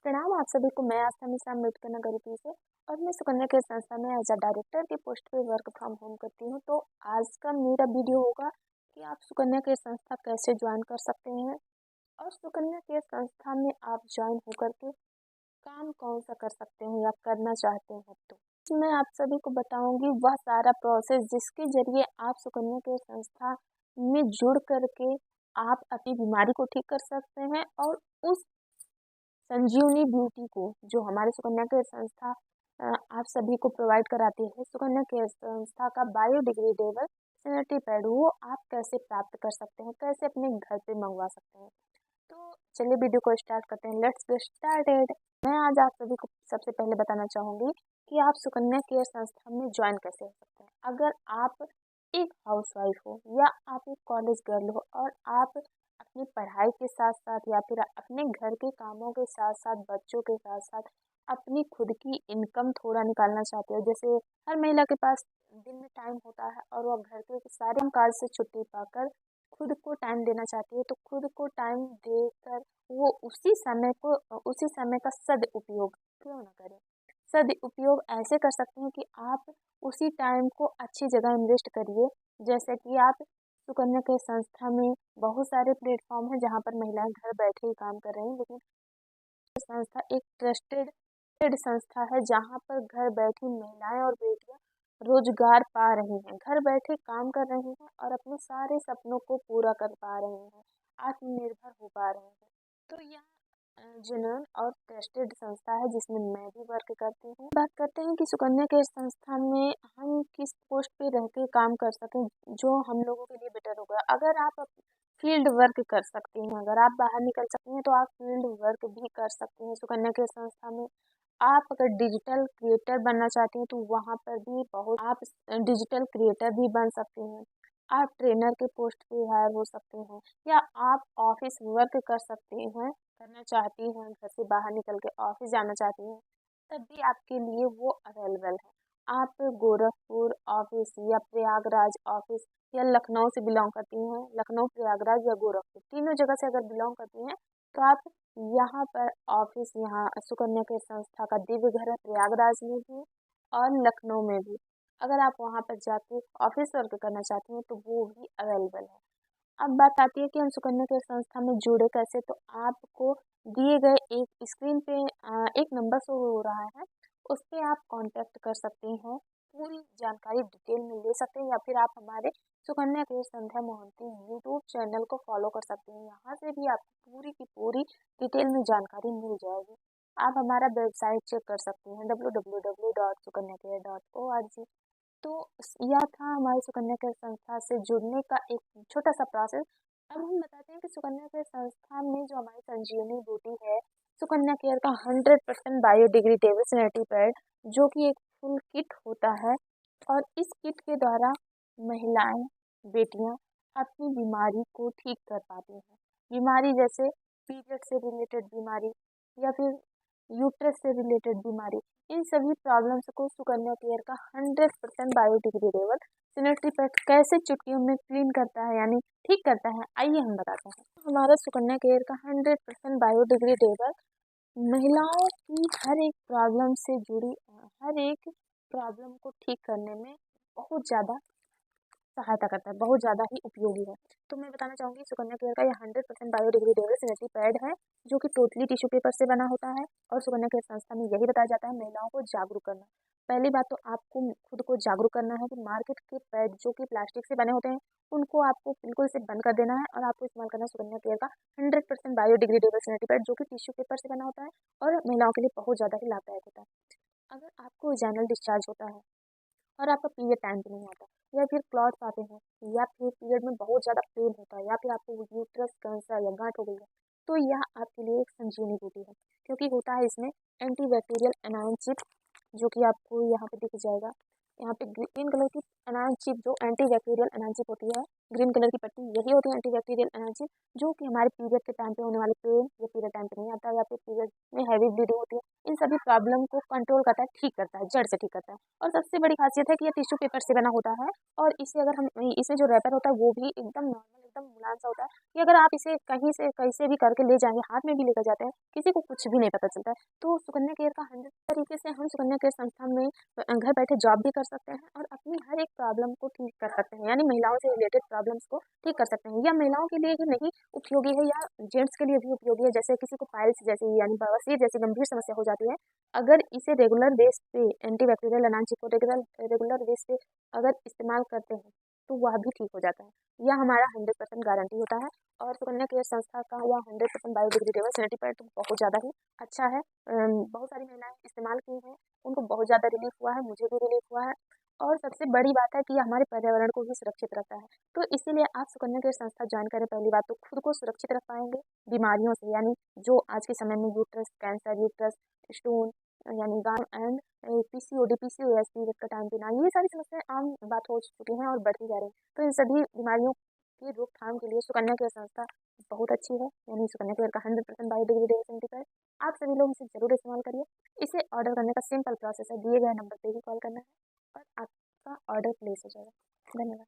प्रणाम आप सभी को। मैं आस्था मिश्रा अम्बेडकर नगर यूपी से और मैं सुकन्या केयर संस्था में एज अ डायरेक्टर की पोस्ट पे वर्क फ्रॉम होम करती हूँ। तो आज का मेरा वीडियो होगा कि आप सुकन्या केयर संस्था कैसे ज्वाइन कर सकते हैं और सुकन्या केयर संस्था में आप ज्वाइन होकर के काम कौन सा कर सकते हैं या करना चाहते हैं। तो मैं आप सभी को बताऊंगी वह सारा प्रोसेस जिसके जरिए आप सुकन्या केयर संस्था में जुड़ करके आप अपनी बीमारी को ठीक कर सकते हैं और उस संजीवनी ब्यूटी को जो हमारे सुकन्या केयर संस्था आप सभी को प्रोवाइड कराती है। सुकन्या केयर संस्था का बायोडिग्रेडेबल सैनिटरी पैड वो आप कैसे प्राप्त कर सकते हैं, कैसे अपने घर पे मंगवा सकते हैं। तो चलिए वीडियो को स्टार्ट करते हैं। Let's get started. मैं आज आप सभी को सबसे पहले बताना चाहूँगी कि आप सुकन्या केयर संस्था में ज्वाइन कैसे हो सकते हैं। अगर आप एक हाउसवाइफ हो या आप एक कॉलेज गर्ल हो और आप अपनी पढ़ाई के साथ साथ या फिर अपने घर के कामों के साथ साथ बच्चों के साथ साथ अपनी खुद की इनकम थोड़ा निकालना चाहते हो, जैसे हर महिला के पास दिन में टाइम होता है और वह घर के सारे काज से छुट्टी पाकर खुद को टाइम देना चाहती है, तो खुद को टाइम देकर वो उसी समय का सदुपयोग क्यों ना करें। सदुपयोग ऐसे कर सकते हैं कि आप उसी टाइम को अच्छी जगह इन्वेस्ट करिए। जैसे कि आप सुकन्या के संस्था में बहुत सारे प्लेटफॉर्म हैं जहां पर महिलाएं घर बैठे ही काम कर रही हैं, लेकिन संस्था एक ट्रस्टेड संस्था है जहां पर घर बैठी महिलाएं और बेटियां रोजगार पा रही हैं, घर बैठे काम कर रही हैं और अपने सारे सपनों को पूरा कर पा रही हैं, आत्मनिर्भर हो पा रही हैं। तो यह जेन्युइन और ट्रस्टेड संस्था है जिसमें मैं भी वर्क करती हूँ। बात करते हैं कि सुकन्या केयर संस्था में हम किस पोस्ट पे रह के काम कर सकें जो हम लोगों के लिए बेटर होगा। अगर आप फील्ड वर्क कर सकती हैं, अगर आप बाहर निकल सकती हैं तो आप फील्ड वर्क भी कर सकती हैं सुकन्या केयर संस्था में। आप अगर डिजिटल क्रिएटर बनना चाहती हैं तो वहाँ पर भी बहुत आप डिजिटल क्रिएटर भी बन सकती हैं। आप ट्रेनर के पोस्ट पे हायर हो सकते हैं या आप ऑफिस वर्क कर सकती हैं, करना चाहती हैं, घर से बाहर निकल के ऑफिस जाना चाहती हैं, तब भी आपके लिए वो अवेलेबल है। आप गोरखपुर ऑफिस या प्रयागराज ऑफिस या लखनऊ से बिलोंग करती हैं, लखनऊ प्रयागराज या गोरखपुर तीनों जगह से अगर बिलोंग करती हैं तो आप यहाँ पर ऑफिस यहाँ सुकन्या के संस्था का दिव्य घर है प्रयागराज में भी और लखनऊ में भी। अगर आप वहाँ पर जाके ऑफिस वर्क करना चाहती हैं तो वो भी अवेलेबल है। अब बात आती है कि हम सुकन्या के संस्था में जुड़े कैसे। तो आपको दिए गए एक स्क्रीन पे एक नंबर शो हो रहा है, उस पर आप कांटेक्ट कर सकती हैं, पूरी जानकारी डिटेल में ले सकते हैं या फिर आप हमारे सुकन्या के संध्या मोहंती यूट्यूब चैनल को फॉलो कर सकते हैं। यहाँ से भी आपको पूरी की पूरी डिटेल में जानकारी मिल जाएगी। आप हमारा वेबसाइट चेक कर सकते हैं www.sukanyakeer.org। तो यह था हमारे सुकन्या केयर संस्था से जुड़ने का एक छोटा सा प्रोसेस। अब हम बताते हैं कि सुकन्या केयर संस्था में जो हमारी संजीवनी बूटी है, सुकन्या केयर का 100% बायोडिग्रेडेबल सैनिटरी पैड जो कि एक फुल किट होता है और इस किट के द्वारा महिलाएं बेटियां अपनी बीमारी को ठीक कर पाती हैं। बीमारी जैसे पीरियड से रिलेटेड बीमारी या फिर यूट्रस से रिलेटेड बीमारी, इन सभी प्रॉब्लम्स को सुकन्या केयर का 100% बायोडिग्रेडेबल सैनिटरी पैड कैसे चुटकियों में क्लीन करता है यानी ठीक करता है, आइए हम बताते हैं। हमारा सुकन्या केयर का 100% बायोडिग्रेडेबल महिलाओं की हर एक प्रॉब्लम से जुड़ी हर एक प्रॉब्लम को ठीक करने में बहुत ज़्यादा सहायता करता है, बहुत ज़्यादा ही उपयोगी है। तो मैं बताना चाहूँगी सुकन्या केयर का यह 100% बायोडिग्रेडेबल सैनिटरी पैड है जो कि टोटली टिश्यू पेपर से बना होता है और सुकन्या केयर संस्था में यही बताया जाता है महिलाओं को जागरूक करना। पहली बात तो आपको खुद को जागरूक करना है कि मार्केट के पैड जो कि प्लास्टिक से बने होते हैं उनको आपको बिल्कुल से बंद कर देना है और आपको इस्तेमाल करना है सुकन्या केयर का 100% बायोडिग्रेडेबल सैनिटरी पैड जो कि टिश्यू पेपर से बना होता है और महिलाओं के लिए बहुत ज़्यादा ही लाभदायक होता है। अगर आपको वजाइनल डिस्चार्ज होता है और आपका पीरियड टाइम पे नहीं आता या फिर क्लॉट्स आते हैं या फिर पीरियड में बहुत ज़्यादा पेन होता है या फिर आपको यूट्रस कैंसर या गांठ हो गई है, तो यह आपके लिए एक संजीवनी बूटी है क्योंकि होता है इसमें एंटीबैक्टीरियल एनायन चिप जो कि आपको यहाँ पे दिख जाएगा। यहाँ पे ग्रीन कलर की एनायन चिप जो एंटीबैक्टीरियल एनायन चिप होती है, ग्रीन कलर की पट्टी यही होती है एंटीबैक्टीरियल एनायन चिप जो कि हमारे पीरियड के टाइम पे होने वाले पेन या पीरियड टाइम पे नहीं आता या फिर पीरियड में हैवी ब्लीडिंग होती है, इन सभी प्रॉब्लम को कंट्रोल करता है, ठीक करता है, जड़ से ठीक करता है। और सबसे बड़ी खासियत है कि ये टिश्यू पेपर से बना होता है और इसे अगर हम इसमें जो रैपर होता है वो भी एकदम नॉर्मल, एकदम मुलायम सा होता है कि अगर आप इसे कहीं से कैसे भी करके ले जाएंगे, हाथ में भी लेकर जाते हैं, किसी को कुछ भी नहीं पता चलता है। तो सुकन्या केयर का 100 तरीके से हम सुकन्या केयर संस्थान में घर बैठे जॉब भी कर सकते हैं और अपनी हर एक प्रॉब्लम को ठीक कर सकते हैं, यानी महिलाओं से रिलेटेड प्रॉब्लम्स को ठीक कर सकते हैं। या महिलाओं के लिए ही नहीं उपयोगी है, या जेंट्स के लिए भी उपयोगी है, जैसे किसी को पाइल्स जैसी यानी बवासीर जैसी गंभीर समस्या हो जाती है। अगर इसे रेगुलर बेस पे एंटीबैक्टीरियल एनांची को रेगुलर बेस पे अगर इस्तेमाल करते हैं तो वह भी ठीक हो जाता है। यह हमारा 100% गारंटी होता है। और सुकन्या केयर संस्था का यह 100% बायोडिग्रेडेबल सैनिटरी पैड बहुत ज़्यादा ही अच्छा है। बहुत सारी महिलाएं इस्तेमाल की हैं, उनको बहुत ज़्यादा रिलीफ हुआ है, मुझे भी रिलीफ हुआ है। और सबसे बड़ी बात है कि यह हमारे पर्यावरण को भी सुरक्षित रखता है। तो इसीलिए आप सुकन्या केयर संस्था ज्वाइन करें। पहली बात तो खुद को सुरक्षित रख पाएंगे बीमारियों से, यानी जो आज के समय में यूट्रस कैंसर, यूट्रस स्टोन, यानी गान एंड पीसीओडी, पीसीओएस, पीरियड का टाइम बिना, ये सारी समस्याएं आम बात हो चुकी हैं और बढ़ती जा रही हैं। तो इन सभी बीमारियों की रोकथाम के लिए सुकन्या केयर संस्था बहुत अच्छी है, यानी सुकन्या केयर का 100% बायोडिग्रेडेबल सैनिटरी। आप सभी लोग इसे जरूर इस्तेमाल करिए। इसे ऑर्डर करने का सिंपल प्रोसेस है, दिए गए नंबर पे ही कॉल करना है और आपका ऑर्डर प्लेस हो जाएगा। धन्यवाद।